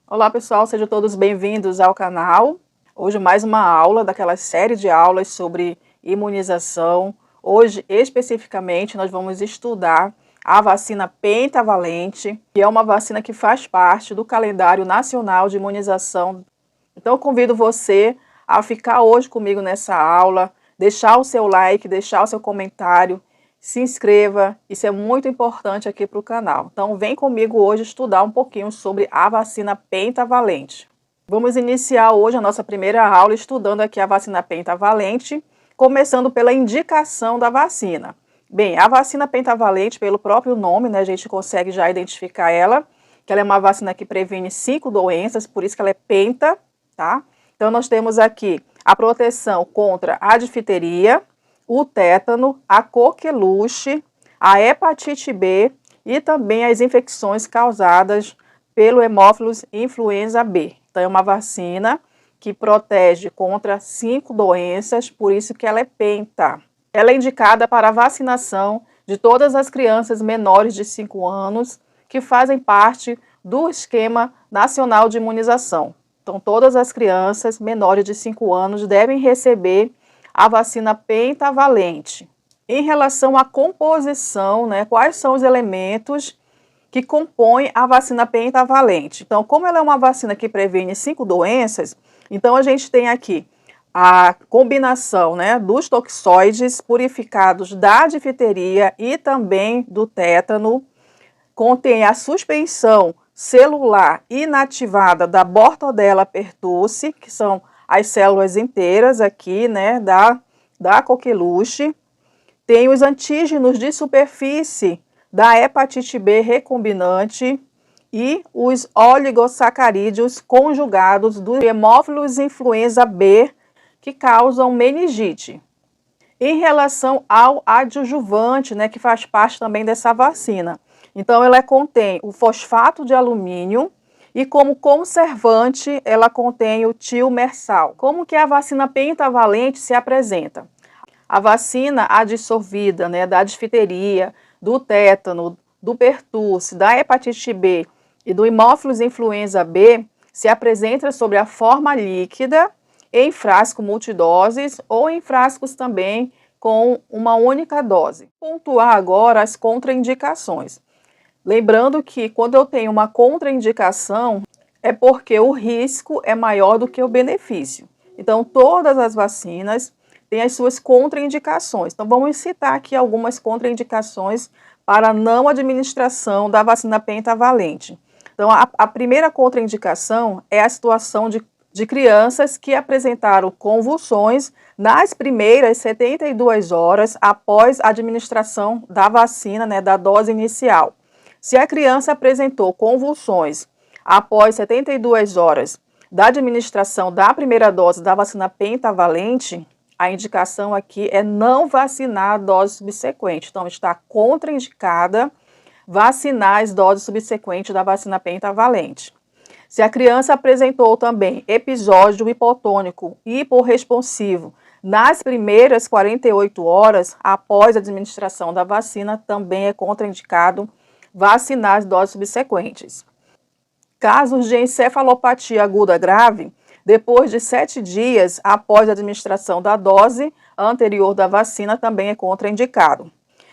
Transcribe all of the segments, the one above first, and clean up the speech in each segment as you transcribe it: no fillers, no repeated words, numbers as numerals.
Olá pessoal, sejam todos bem-vindos ao canal. Hoje mais uma aula daquela série de aulas sobre imunização. Hoje, especificamente, nós vamos estudar a vacina pentavalente, que é uma vacina que faz parte do calendário nacional de imunização. Então, eu convido você a ficar hoje comigo nessa aula, deixar o seu like, deixar o seu comentário, se inscreva, isso é muito importante aqui para o canal. Então, vem comigo hoje estudar um pouquinho sobre a vacina pentavalente. Vamos iniciar hoje a nossa primeira aula estudando aqui a vacina pentavalente, começando pela indicação da vacina. Bem, a vacina pentavalente, pelo próprio nome, né, a gente consegue já identificar ela, que ela é uma vacina que previne 5 doenças, por isso que ela é penta, tá? Então, nós temos aqui a proteção contra a difteria, o tétano, a coqueluche, a hepatite B e também as infecções causadas pelo Haemophilus influenza B. Então, é uma vacina que protege contra 5 doenças, por isso que ela é penta. Ela é indicada para a vacinação de todas as crianças menores de 5 anos que fazem parte do Esquema Nacional de Imunização. Então, todas as crianças menores de 5 anos devem receber a vacina pentavalente. Em relação à composição, né, quais são os elementos que compõem a vacina pentavalente? Então, como ela é uma vacina que previne 5 doenças, então a gente tem aqui a combinação, né, dos toxoides purificados da difteria e também do tétano, contém a suspensão celular inativada da Bordetella pertussis, que são as células inteiras aqui, né, da coqueluche. Tem os antígenos de superfície da hepatite B recombinante e os oligosacarídeos conjugados do Haemophilus influenza B, que causam meningite. Em relação ao adjuvante, né, que faz parte também dessa vacina. Então, ela contém o fosfato de alumínio e como conservante, ela contém o tiomersal. Como que a vacina pentavalente se apresenta? A vacina adsorvida, né, da difteria, do tétano, do pertussis, da hepatite B e do Haemophilus influenza B se apresenta sob a forma líquida, em frasco multidoses ou em frascos também com uma única dose. Pontuar agora as contraindicações. Lembrando que quando eu tenho uma contraindicação, é porque o risco é maior do que o benefício. Então, todas as vacinas têm as suas contraindicações. Então, vamos citar aqui algumas contraindicações para a não administração da vacina pentavalente. Então, a primeira contraindicação é a situação de crianças que apresentaram convulsões nas primeiras 72 horas após a administração da vacina, né, da dose inicial. Se a criança apresentou convulsões após 72 horas da administração da primeira dose da vacina pentavalente, a indicação aqui é não vacinar a dose subsequente. Então, está contraindicada vacinar as doses subsequentes da vacina pentavalente. Se a criança apresentou também episódio hipotônico hiporresponsivo nas primeiras 48 horas após a administração da vacina, também é contraindicado vacinar as doses subsequentes. Casos de encefalopatia aguda grave, depois de 7 dias após a administração da dose anterior da vacina, também é contraindicado.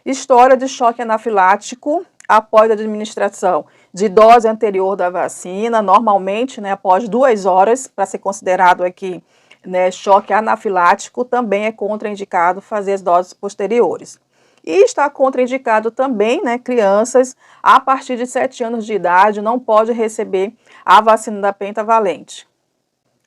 História de choque anafilático após a administração de dose anterior da vacina, normalmente, né, após 2 horas, para ser considerado aqui, né, choque anafilático, também é contraindicado fazer as doses posteriores. E está contraindicado também, né, crianças a partir de 7 anos de idade não pode receber a vacina da pentavalente.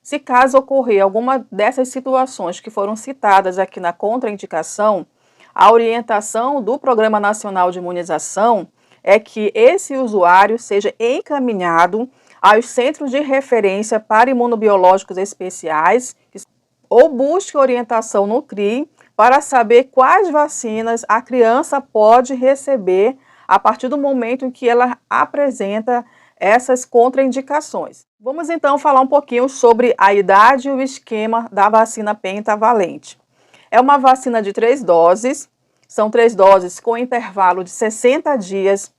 Se caso ocorrer alguma dessas situações que foram citadas aqui na contraindicação, a orientação do Programa Nacional de Imunização é que esse usuário seja encaminhado aos centros de referência para imunobiológicos especiais ou busque orientação no CRI para saber quais vacinas a criança pode receber a partir do momento em que ela apresenta essas contraindicações. Vamos então falar um pouquinho sobre a idade e o esquema da vacina pentavalente. É uma vacina de 3 doses, são 3 doses com intervalo de 60 dias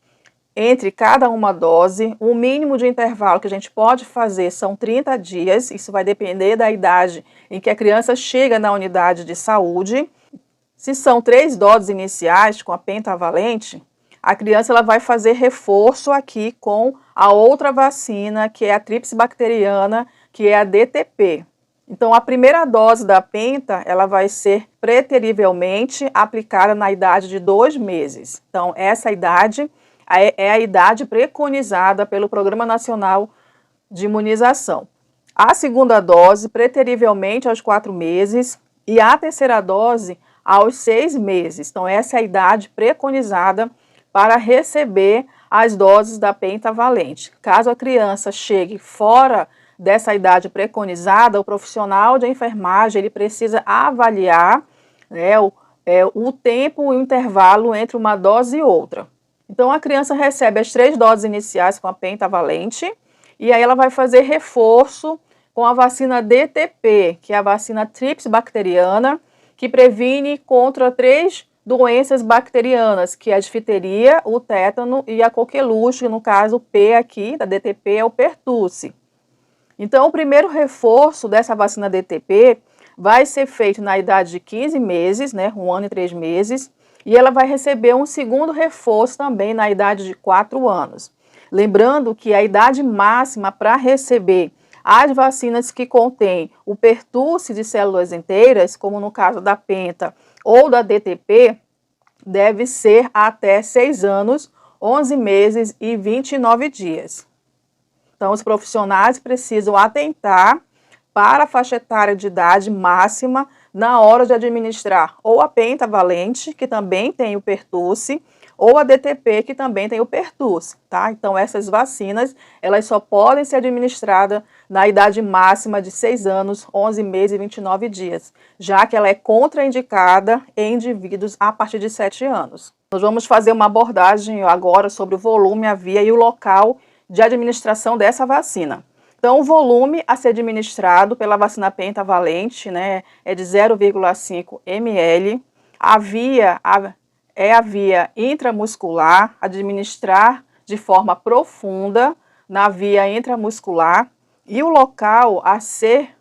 entre cada uma dose. O mínimo de intervalo que a gente pode fazer são 30 dias, isso vai depender da idade em que a criança chega na unidade de saúde. Se são 3 doses iniciais com a pentavalente, a criança ela vai fazer reforço aqui com a outra vacina, que é a tríplice bacteriana, que é a DTP. Então, a primeira dose da penta, ela vai ser preterivelmente aplicada na idade de 2 meses. Então, essa idade é a idade preconizada pelo Programa Nacional de Imunização. A segunda dose, preterivelmente aos 4 meses, e a terceira dose aos 6 meses. Então, essa é a idade preconizada para receber as doses da pentavalente. Caso a criança chegue fora dessa idade preconizada, o profissional de enfermagem ele precisa avaliar, né, o tempo e o intervalo entre uma dose e outra. Então, a criança recebe as 3 doses iniciais com a pentavalente e aí ela vai fazer reforço com a vacina DTP, que é a vacina tríplice bacteriana, que previne contra 3 doenças bacterianas, que é a difteria, o tétano e a coqueluche, no caso o P aqui, da DTP, é o pertussis. Então, o primeiro reforço dessa vacina DTP vai ser feito na idade de 15 meses, né, 1 ano e 3 meses, e ela vai receber um segundo reforço também na idade de 4 anos. Lembrando que a idade máxima para receber as vacinas que contêm o pertussis de células inteiras, como no caso da penta ou da DTP, deve ser até 6 anos, 11 meses e 29 dias. Então, os profissionais precisam atentar para a faixa etária de idade máxima na hora de administrar ou a pentavalente, que também tem o pertussis, ou a DTP, que também tem o pertussis, tá? Então, essas vacinas, elas só podem ser administradas na idade máxima de 6 anos, 11 meses e 29 dias, já que ela é contraindicada em indivíduos a partir de 7 anos. Nós vamos fazer uma abordagem agora sobre o volume, a via e o local de administração dessa vacina. Então, o volume a ser administrado pela vacina pentavalente, né, é de 0,5 ml. A via é a via intramuscular, administrar de forma profunda na via intramuscular. E o local a ser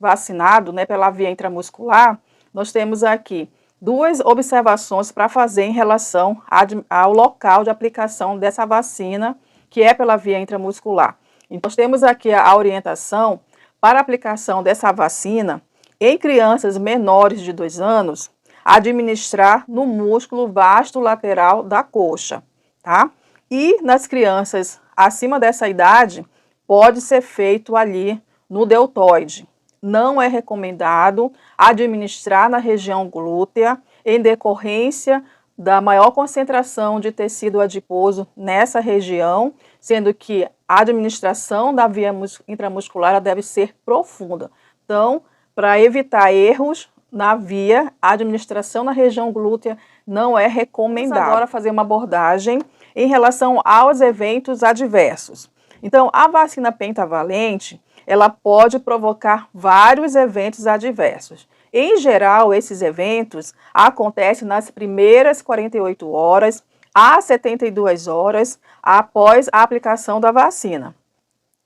vacinado, né, pela via intramuscular, nós temos aqui 2 observações para fazer em relação ao local de aplicação dessa vacina, que é pela via intramuscular. Então, nós temos aqui a orientação para a aplicação dessa vacina em crianças menores de 2 anos, administrar no músculo vasto lateral da coxa, tá? E nas crianças acima dessa idade, pode ser feito ali no deltoide. Não é recomendado administrar na região glútea em decorrência da maior concentração de tecido adiposo nessa região, sendo que a administração da via intramuscular deve ser profunda. Então, para evitar erros na via, a administração na região glútea não é recomendada. Vamos agora fazer uma abordagem em relação aos eventos adversos. Então, a vacina pentavalente, ela pode provocar vários eventos adversos. Em geral, esses eventos acontecem nas primeiras 48 horas a 72 horas após a aplicação da vacina.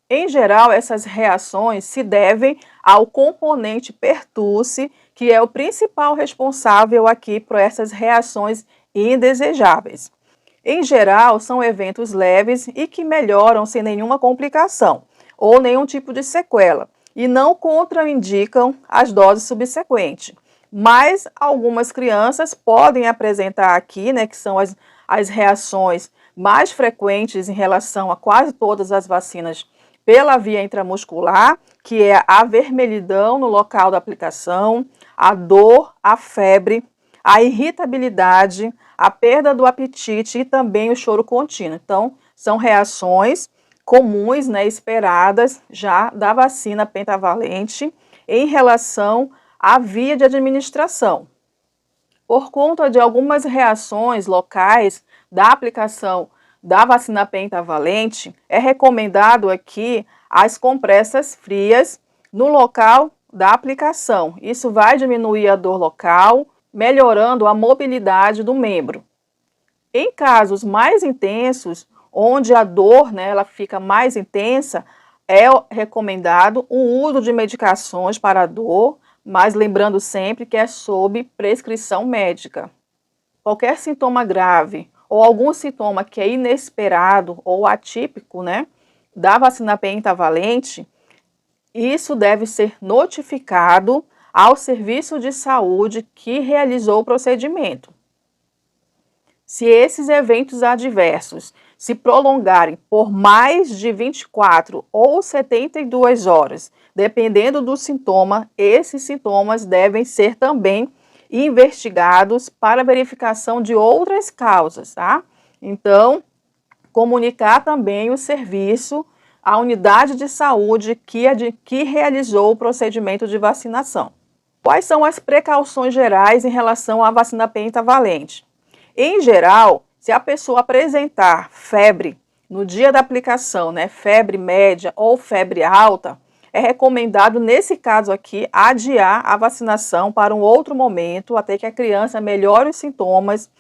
Em geral, essas reações se devem ao componente pertussis, que é o principal responsável aqui por essas reações indesejáveis. Em geral, são eventos leves e que melhoram sem nenhuma complicação ou nenhum tipo de sequela e não contraindicam as doses subsequentes. Mas algumas crianças podem apresentar aqui, né, que são as reações mais frequentes em relação a quase todas as vacinas pela via intramuscular, que é a vermelhidão no local da aplicação, a dor, a febre, a irritabilidade, a perda do apetite e também o choro contínuo. Então, são reações comuns, né, esperadas já da vacina pentavalente em relação à via de administração. Por conta de algumas reações locais da aplicação da vacina pentavalente, é recomendado aqui as compressas frias no local da aplicação. Isso vai diminuir a dor local, melhorando a mobilidade do membro. Em casos mais intensos, onde a dor, né, ela fica mais intensa, é recomendado o uso de medicações para a dor, mas lembrando sempre que é sob prescrição médica. Qualquer sintoma grave ou algum sintoma que é inesperado ou atípico, né, da vacina pentavalente, isso deve ser notificado ao serviço de saúde que realizou o procedimento. Se esses eventos adversos se prolongarem por mais de 24 ou 72 horas, dependendo do sintoma, esses sintomas devem ser também investigados para verificação de outras causas, tá? Então, comunicar também o serviço à unidade de saúde que realizou o procedimento de vacinação. Quais são as precauções gerais em relação à vacina pentavalente? Em geral, se a pessoa apresentar febre no dia da aplicação, né, febre média ou febre alta, é recomendado, nesse caso aqui, adiar a vacinação para um outro momento, até que a criança melhore os sintomas,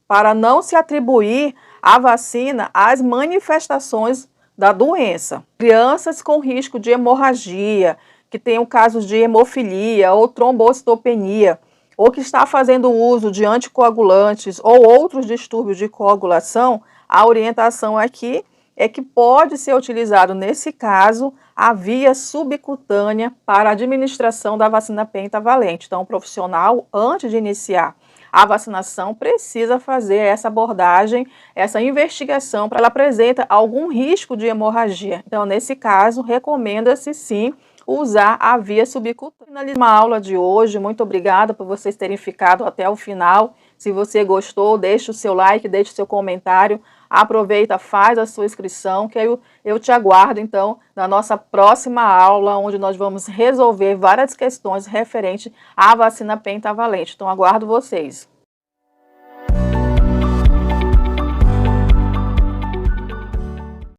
para não se atribuir a vacina às manifestações da doença. Crianças com risco de hemorragia, que tenham casos de hemofilia ou trombocitopenia, ou que está fazendo uso de anticoagulantes ou outros distúrbios de coagulação, a orientação aqui é que pode ser utilizado, nesse caso, a via subcutânea para a administração da vacina pentavalente. Então, o profissional, antes de iniciar a vacinação, precisa fazer essa abordagem, essa investigação, para ela apresenta algum risco de hemorragia. Então, nesse caso, recomenda-se sim usar a via subcutânea. Finalizando a aula de hoje, muito obrigada por vocês terem ficado até o final. Se você gostou, deixe o seu like, deixe o seu comentário, aproveita, faz a sua inscrição, que eu te aguardo então na nossa próxima aula, onde nós vamos resolver várias questões referentes à vacina pentavalente. Então aguardo vocês.